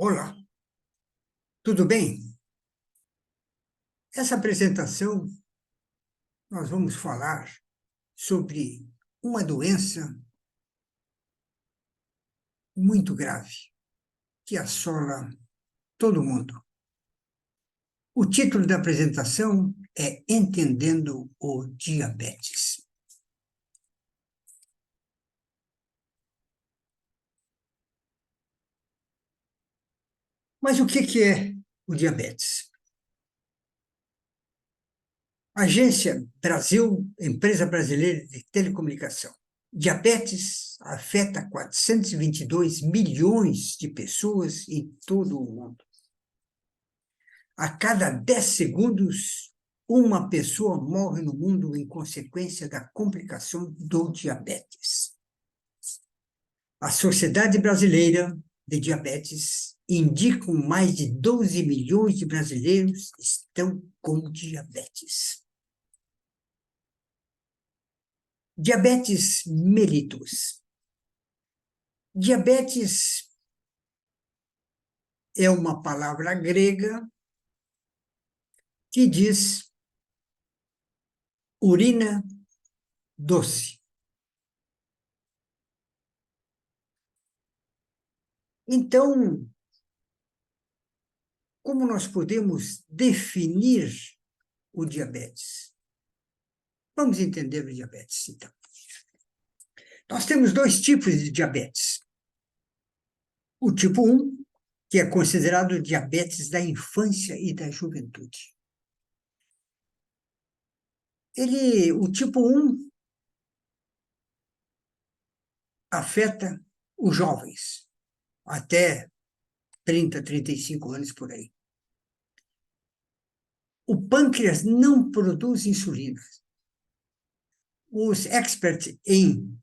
Olá, tudo bem? Essa apresentação nós vamos falar sobre uma doença muito grave que assola todo mundo. O título da apresentação é Entendendo o Diabetes. Mas o que é o diabetes? Agência Brasil, empresa brasileira de telecomunicação. Diabetes afeta 422 milhões de pessoas em todo o mundo. A cada 10 segundos, uma pessoa morre no mundo em consequência da complicação do diabetes. A Sociedade Brasileira de Diabetes indica que mais de 12 milhões de brasileiros estão com diabetes. Diabetes mellitus. Diabetes é uma palavra grega que diz urina doce. Então, como nós podemos definir o diabetes? Vamos entender o diabetes, então. Nós temos dois tipos de diabetes. O tipo 1, que é considerado diabetes da infância e da juventude. O tipo 1 afeta os jovens, até 30, 35 anos por aí. O pâncreas não produz insulina. Os experts em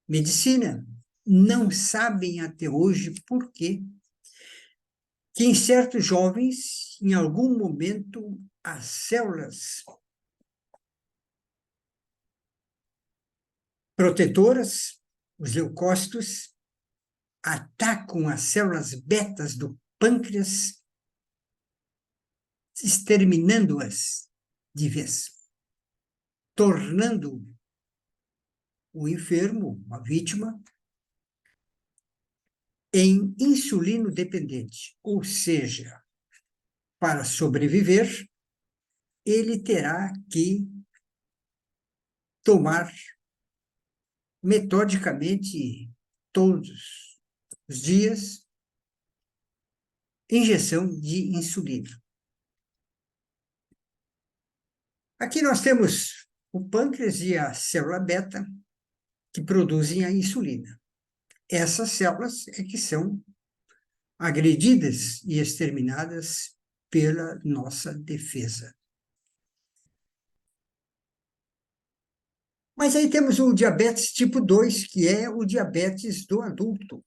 medicina não sabem até hoje por quê que em certos jovens, em algum momento, as células protetoras, os leucócitos, atacam as células betas do pâncreas, exterminando-as de vez, tornando o enfermo, a vítima, em insulino dependente, ou seja, para sobreviver, ele terá que tomar metodicamente todos os dias injeção de insulina. Aqui nós temos o pâncreas e a célula beta que produzem a insulina. Essas células é que são agredidas e exterminadas pela nossa defesa. Mas aí temos o diabetes tipo 2, que é o diabetes do adulto.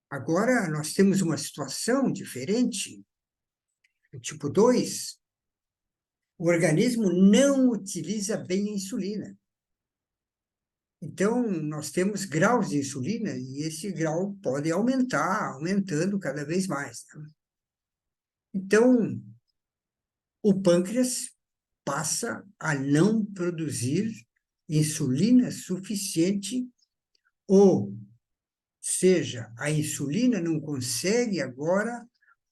Agora nós temos uma situação diferente. O tipo 2, o organismo não utiliza bem a insulina. Então, nós temos graus de insulina e esse grau pode aumentar, aumentando cada vez mais. Né? Então, o pâncreas passa a não produzir insulina suficiente, ou seja, a insulina não consegue agora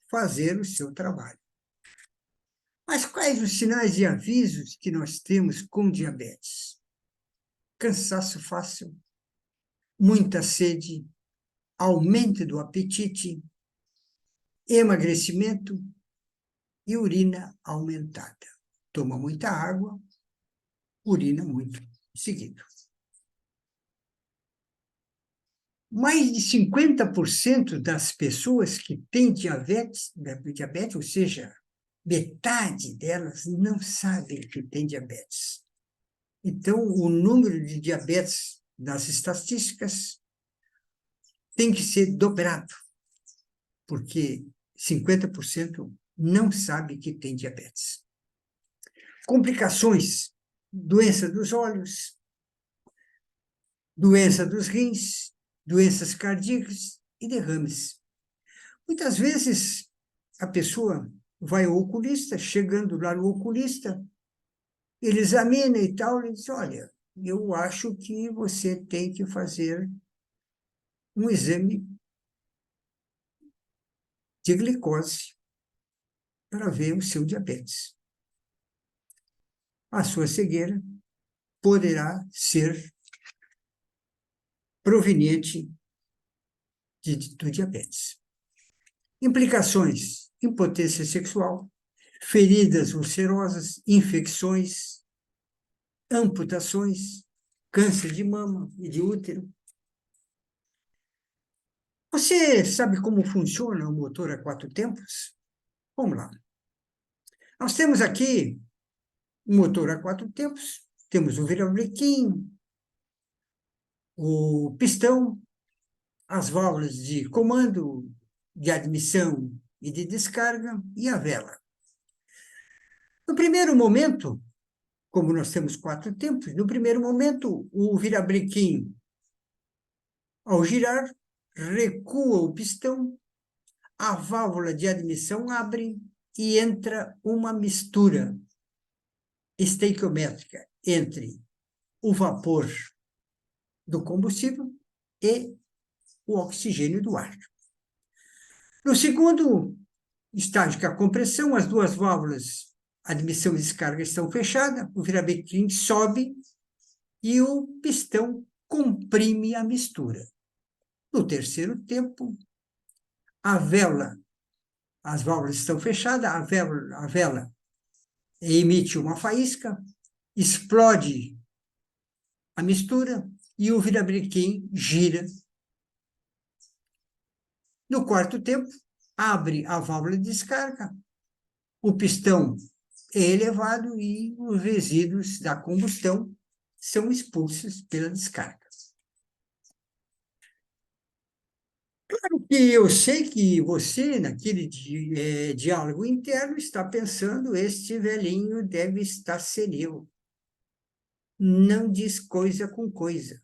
fazer o seu trabalho. Mas quais os sinais e avisos que nós temos com diabetes? Cansaço fácil, muita sede, aumento do apetite, emagrecimento e urina aumentada. Toma muita água, urina muito seguido. Mais de 50% das pessoas que têm diabetes, ou seja, metade delas não sabem que tem diabetes. Então, o número de diabetes nas estatísticas tem que ser dobrado, porque 50% não sabe que tem diabetes. Complicações, doença dos olhos, doença dos rins, doenças cardíacas e derrames. Muitas vezes, a pessoa vai ao oculista, chegando lá no oculista, ele examina e tal, ele diz, olha, eu acho que você tem que fazer um exame de glicose para ver o seu diabetes. A sua cegueira poderá ser proveniente do diabetes. Implicações: impotência sexual, feridas ulcerosas, infecções, amputações, câncer de mama e de útero. Você sabe como funciona o motor a quatro tempos? Vamos lá. Nós temos aqui um motor a quatro tempos, temos o virabrequim, o pistão, as válvulas de comando, de admissão e de descarga e a vela. No primeiro momento, como nós temos quatro tempos, no primeiro momento, o virabrequim, ao girar, recua o pistão, a válvula de admissão abre e entra uma mistura estequiométrica entre o vapor do combustível e o oxigênio do ar. No segundo estágio, que é a compressão, as duas válvulas, admissão e descarga, estão fechadas, o virabrequim sobe e o pistão comprime a mistura. No terceiro tempo, a vela, as válvulas estão fechadas, a vela emite uma faísca, explode a mistura e o virabrequim gira. No quarto tempo, abre a válvula de descarga, o pistão é elevado e os resíduos da combustão são expulsos pela descarga. Claro que eu sei que você, naquele diálogo interno, está pensando: este velhinho deve estar senil. Não diz coisa com coisa.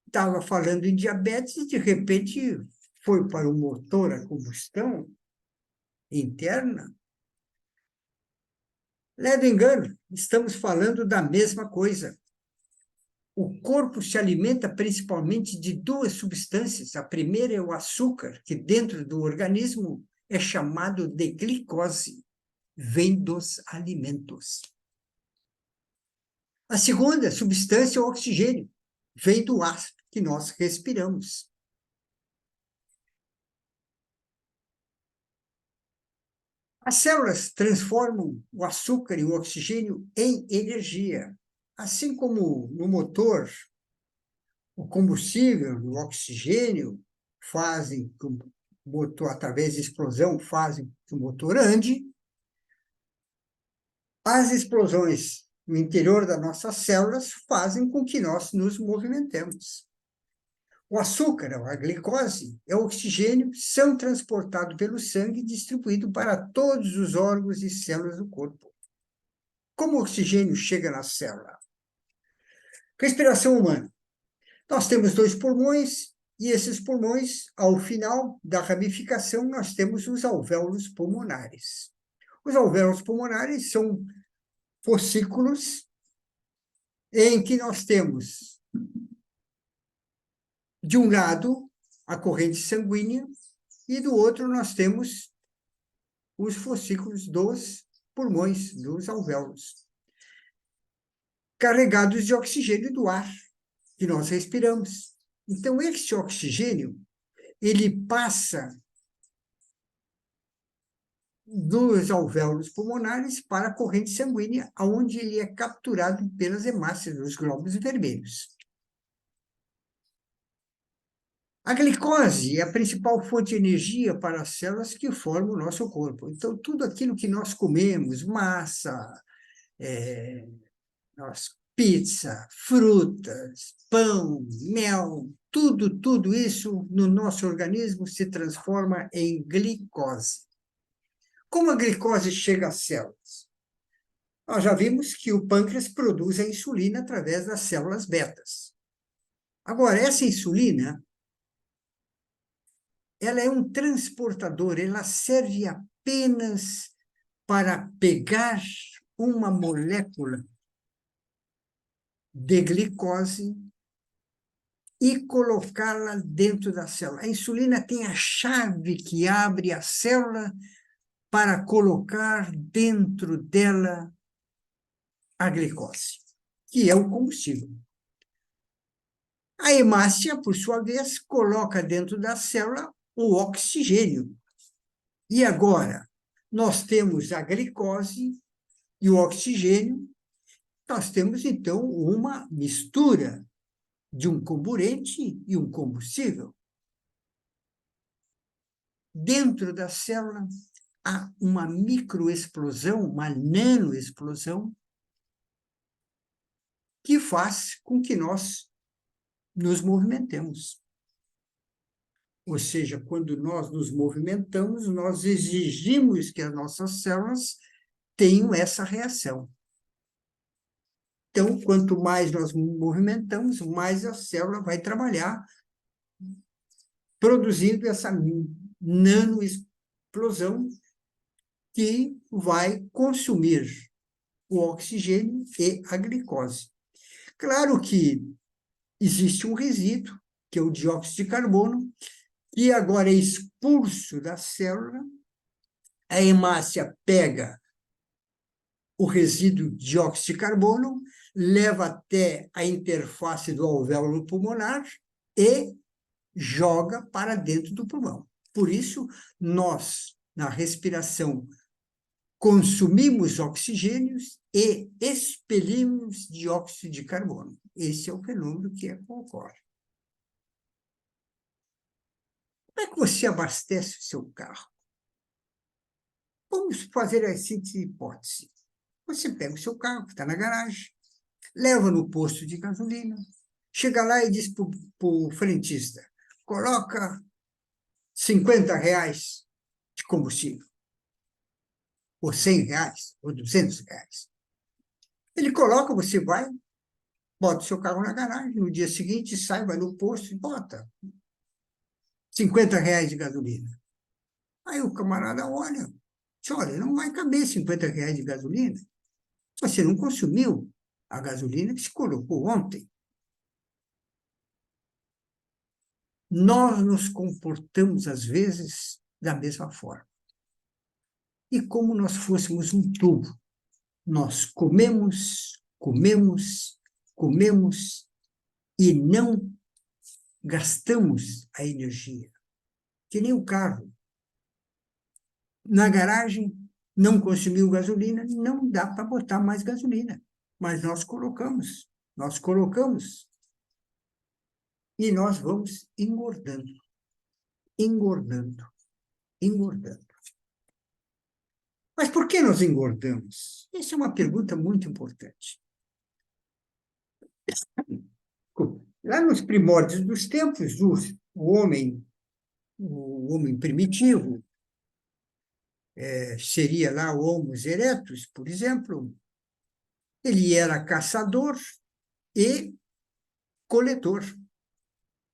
Estava falando em diabetes e, de repente, foi para o motor a combustão interna. Leve engano, estamos falando da mesma coisa. O corpo se alimenta principalmente de duas substâncias. A primeira é o açúcar, que dentro do organismo é chamado de glicose, vem dos alimentos. A segunda substância é o oxigênio, vem do ar que nós respiramos. As células transformam o açúcar e o oxigênio em energia. Assim como no motor, o combustível, o oxigênio, fazem que o motor, através de explosão, fazem que o motor ande, as explosões no interior das nossas células fazem com que nós nos movimentemos. O açúcar, a glicose, é o oxigênio, são transportados pelo sangue e distribuídos para todos os órgãos e células do corpo. Como o oxigênio chega na célula? Respiração humana. Nós temos dois pulmões, e esses pulmões, ao final da ramificação, nós temos os alvéolos pulmonares. Os alvéolos pulmonares são fossículos em que nós temos, de um lado, a corrente sanguínea, e do outro nós temos os fossículos dos pulmões, dos alvéolos, carregados de oxigênio do ar que nós respiramos. Então, esse oxigênio, ele passa dos alvéolos pulmonares para a corrente sanguínea, onde ele é capturado pelas hemácias, dos glóbulos vermelhos. A glicose é a principal fonte de energia para as células que formam o nosso corpo. Então, tudo aquilo que nós comemos, massa, pizza, frutas, pão, mel, tudo isso no nosso organismo se transforma em glicose. Como a glicose chega às células? Nós já vimos que o pâncreas produz a insulina através das células betas. Agora, essa insulina, ela é um transportador, ela serve apenas para pegar uma molécula de glicose e colocá-la dentro da célula. A insulina tem a chave que abre a célula para colocar dentro dela a glicose, que é o combustível. A hemácia, por sua vez, coloca dentro da célula o oxigênio. E agora, nós temos a glicose e o oxigênio, nós temos, então, uma mistura de um comburente e um combustível. Dentro da célula, há uma microexplosão, uma nanoexplosão, que faz com que nós nos movimentemos. Ou seja, quando nós nos movimentamos, nós exigimos que as nossas células tenham essa reação. Então, quanto mais nós movimentamos, mais a célula vai trabalhar produzindo essa nanoexplosão que vai consumir o oxigênio e a glicose. Claro que existe um resíduo, que é o dióxido de carbono, que agora é expulso da célula, a hemácia pega o resíduo de dióxido de carbono, leva até a interface do alvéolo pulmonar e joga para dentro do pulmão. Por isso, nós, na respiração, consumimos oxigênios e expelimos dióxido de carbono. Esse é o fenômeno que ocorre. Como é que você abastece o seu carro? Vamos fazer a seguinte hipótese. Você pega o seu carro, que está na garagem, leva no posto de gasolina, chega lá e diz para o frentista, coloca R$ 50 de combustível, ou R$ 100, ou R$ 200. Ele coloca, você vai, bota o seu carro na garagem, no dia seguinte sai, vai no posto e bota R$ 50 de gasolina. Aí o camarada olha, diz, olha, não vai caber R$ 50 de gasolina. Você não consumiu a gasolina que se colocou ontem. Nós nos comportamos, às vezes, da mesma forma. E como nós fôssemos um tubo, nós comemos, comemos, comemos e não gastamos a energia. Que nem o carro. Na garagem, não consumiu gasolina, não dá para botar mais gasolina. Mas nós colocamos. E nós vamos engordando, engordando, engordando. Mas por que nós engordamos? Essa é uma pergunta muito importante. Lá nos primórdios dos tempos, o homem primitivo, seria lá o Homo erectus, por exemplo, ele era caçador e coletor.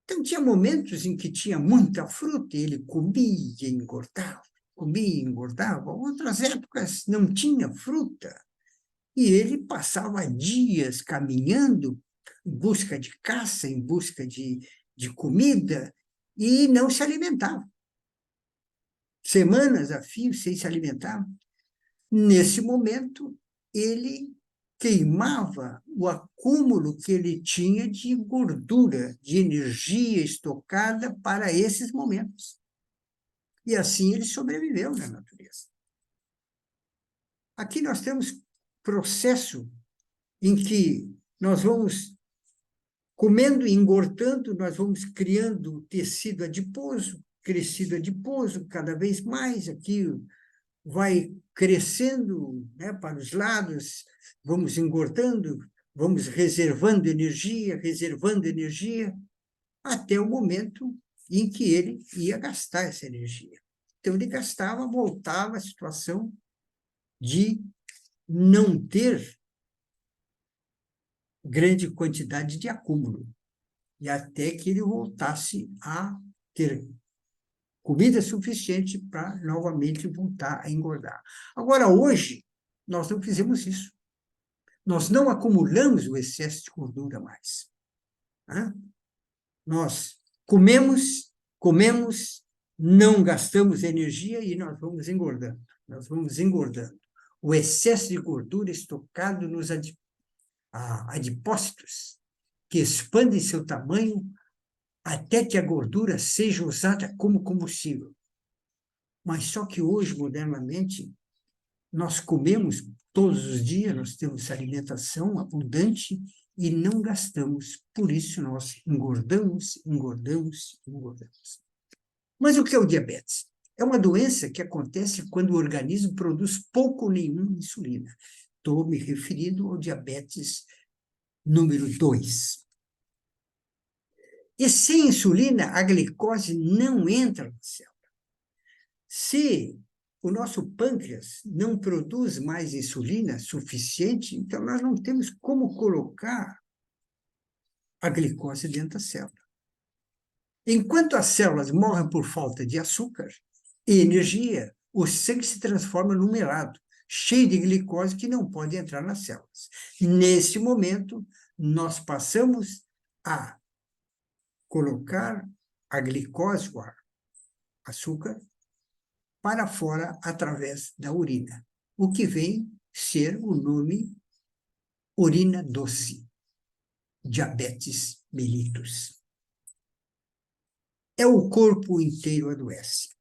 Então, tinha momentos em que tinha muita fruta, e ele comia e engordava, comia e engordava. Outras épocas não tinha fruta, e ele passava dias caminhando em busca de caça, em busca de comida, e não se alimentava. Semanas a fio sem se alimentar. Nesse momento, ele queimava o acúmulo que ele tinha de gordura, de energia estocada para esses momentos. E assim ele sobreviveu na natureza. Aqui nós temos processo em que nós vamos comendo e engordando, nós vamos criando tecido adiposo, crescido adiposo, cada vez mais aqui vai crescendo, né, para os lados, vamos engordando, vamos reservando energia, até o momento em que ele ia gastar essa energia. Então, ele gastava, voltava à situação de não ter grande quantidade de acúmulo, e até que ele voltasse a ter comida suficiente para novamente voltar a engordar. Agora, hoje, nós não fizemos isso. Nós não acumulamos o excesso de gordura mais. Né? Nós comemos, não gastamos energia e nós vamos engordando. Nós vamos engordando. O excesso de gordura estocado nos adipócitos, que expandem seu tamanho até que a gordura seja usada como combustível. Mas só que hoje, modernamente, nós comemos todos os dias, nós temos alimentação abundante e não gastamos. Por isso, nós engordamos. Mas o que é o diabetes? É uma doença que acontece quando o organismo produz pouco ou nenhuma insulina. Estou me referindo ao diabetes número 2. E sem insulina, a glicose não entra na célula. Se o nosso pâncreas não produz mais insulina suficiente, então nós não temos como colocar a glicose dentro da célula. Enquanto as células morrem por falta de açúcar e energia, o sangue se transforma num melado, cheio de glicose que não pode entrar nas células. Nesse momento, nós passamos a colocar a glicose, o açúcar, para fora através da urina, o que vem ser o nome urina doce, diabetes mellitus. É o corpo inteiro adoece.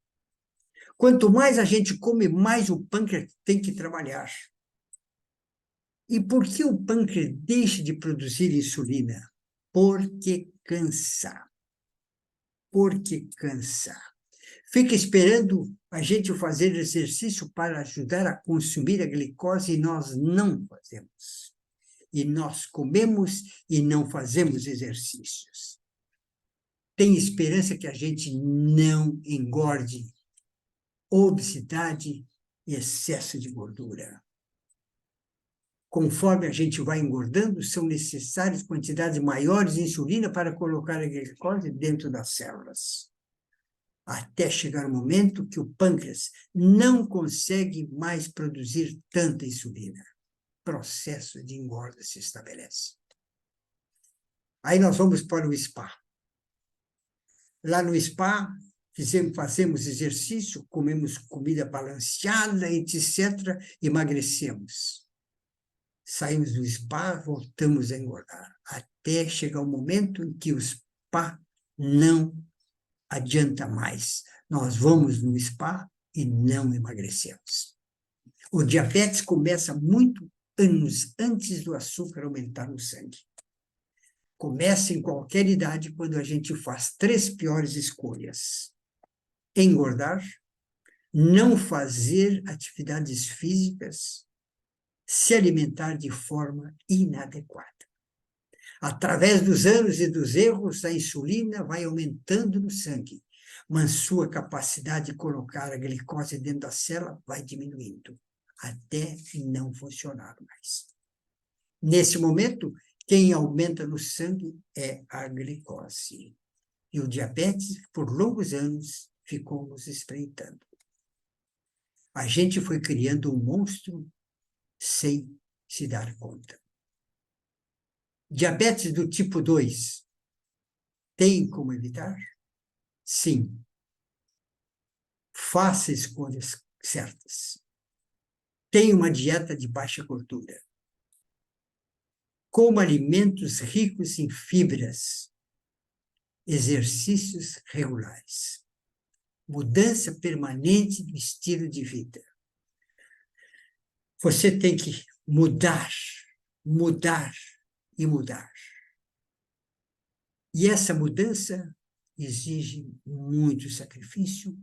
Quanto mais a gente come, mais o pâncreas tem que trabalhar. E por que o pâncreas deixa de produzir insulina? Porque cansa. Porque cansa. Fica esperando a gente fazer exercício para ajudar a consumir a glicose e nós não fazemos. E nós comemos e não fazemos exercícios. Tem esperança que a gente não engorde. Obesidade e excesso de gordura. Conforme a gente vai engordando, são necessárias quantidades maiores de insulina para colocar a glicose dentro das células. Até chegar o momento que o pâncreas não consegue mais produzir tanta insulina. Processo de engorda se estabelece. Aí nós vamos para o spa. Lá no spa, fazemos exercício, comemos comida balanceada, etc., emagrecemos. Saímos do spa, voltamos a engordar, até chegar o momento em que o spa não adianta mais. Nós vamos no spa e não emagrecemos. O diabetes começa muito anos antes do açúcar aumentar no sangue. Começa em qualquer idade quando a gente faz 3 piores escolhas: engordar, não fazer atividades físicas, se alimentar de forma inadequada. Através dos anos e dos erros, a insulina vai aumentando no sangue, mas sua capacidade de colocar a glicose dentro da célula vai diminuindo, até não funcionar mais. Nesse momento, quem aumenta no sangue é a glicose. E o diabetes, por longos anos, ficou nos espreitando. A gente foi criando um monstro sem se dar conta. Diabetes do tipo 2, tem como evitar? Sim. Faça escolhas certas. Tenha uma dieta de baixa gordura. Coma alimentos ricos em fibras. Exercícios regulares. Mudança permanente do estilo de vida. Você tem que mudar. E essa mudança exige muito sacrifício,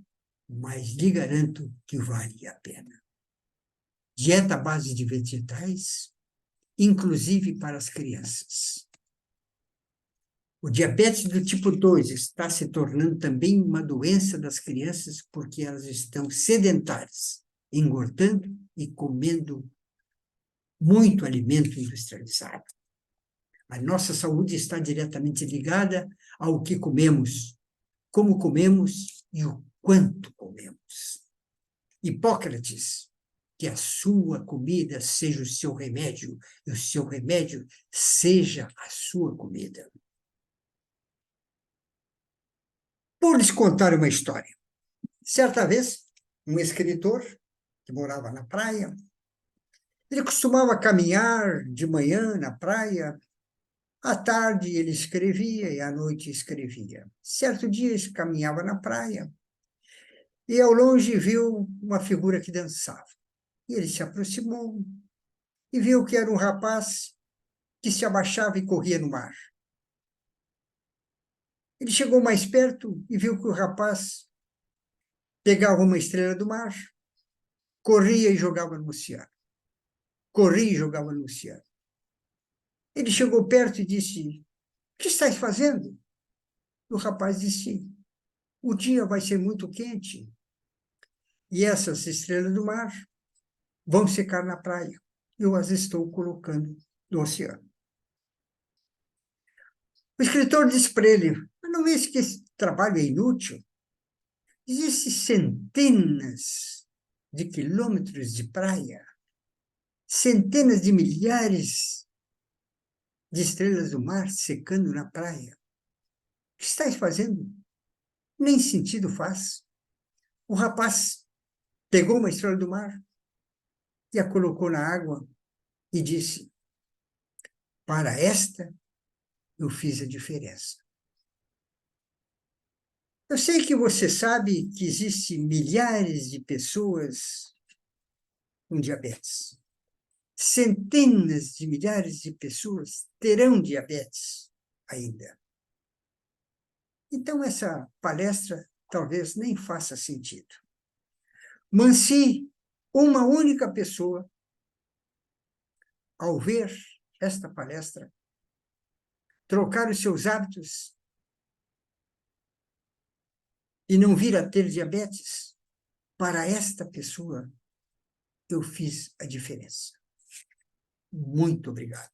mas lhe garanto que vale a pena. Dieta à base de vegetais, inclusive para as crianças. O diabetes do tipo 2 está se tornando também uma doença das crianças porque elas estão sedentárias, engordando e comendo muito alimento industrializado. A nossa saúde está diretamente ligada ao que comemos, como comemos e o quanto comemos. Hipócrates, que a sua comida seja o seu remédio, e o seu remédio seja a sua comida. Vou lhes contar uma história. Certa vez, um escritor que morava na praia, ele costumava caminhar de manhã na praia, à tarde ele escrevia e à noite escrevia. Certo dia ele caminhava na praia e ao longe viu uma figura que dançava. E ele se aproximou e viu que era um rapaz que se abaixava e corria no mar. Ele chegou mais perto e viu que o rapaz pegava uma estrela do mar, corria e jogava no oceano. Corria e jogava no oceano. Ele chegou perto e disse: "O que estás fazendo?" O rapaz disse: "O dia vai ser muito quente e essas estrelas do mar vão secar na praia. Eu as estou colocando no oceano." O escritor disse para ele: "Mas não vês que esse trabalho é inútil? Existem centenas de quilômetros de praia, centenas de milhares de estrelas do mar secando na praia. O que estás fazendo? Nem sentido faz." O rapaz pegou uma estrela do mar e a colocou na água e disse: "Para esta eu fiz a diferença." Eu sei que você sabe que existem milhares de pessoas com diabetes. Centenas de milhares de pessoas terão diabetes ainda. Então, essa palestra talvez nem faça sentido. Mas se uma única pessoa, ao ver esta palestra, trocar os seus hábitos e não vir a ter diabetes, para esta pessoa eu fiz a diferença. Muito obrigado.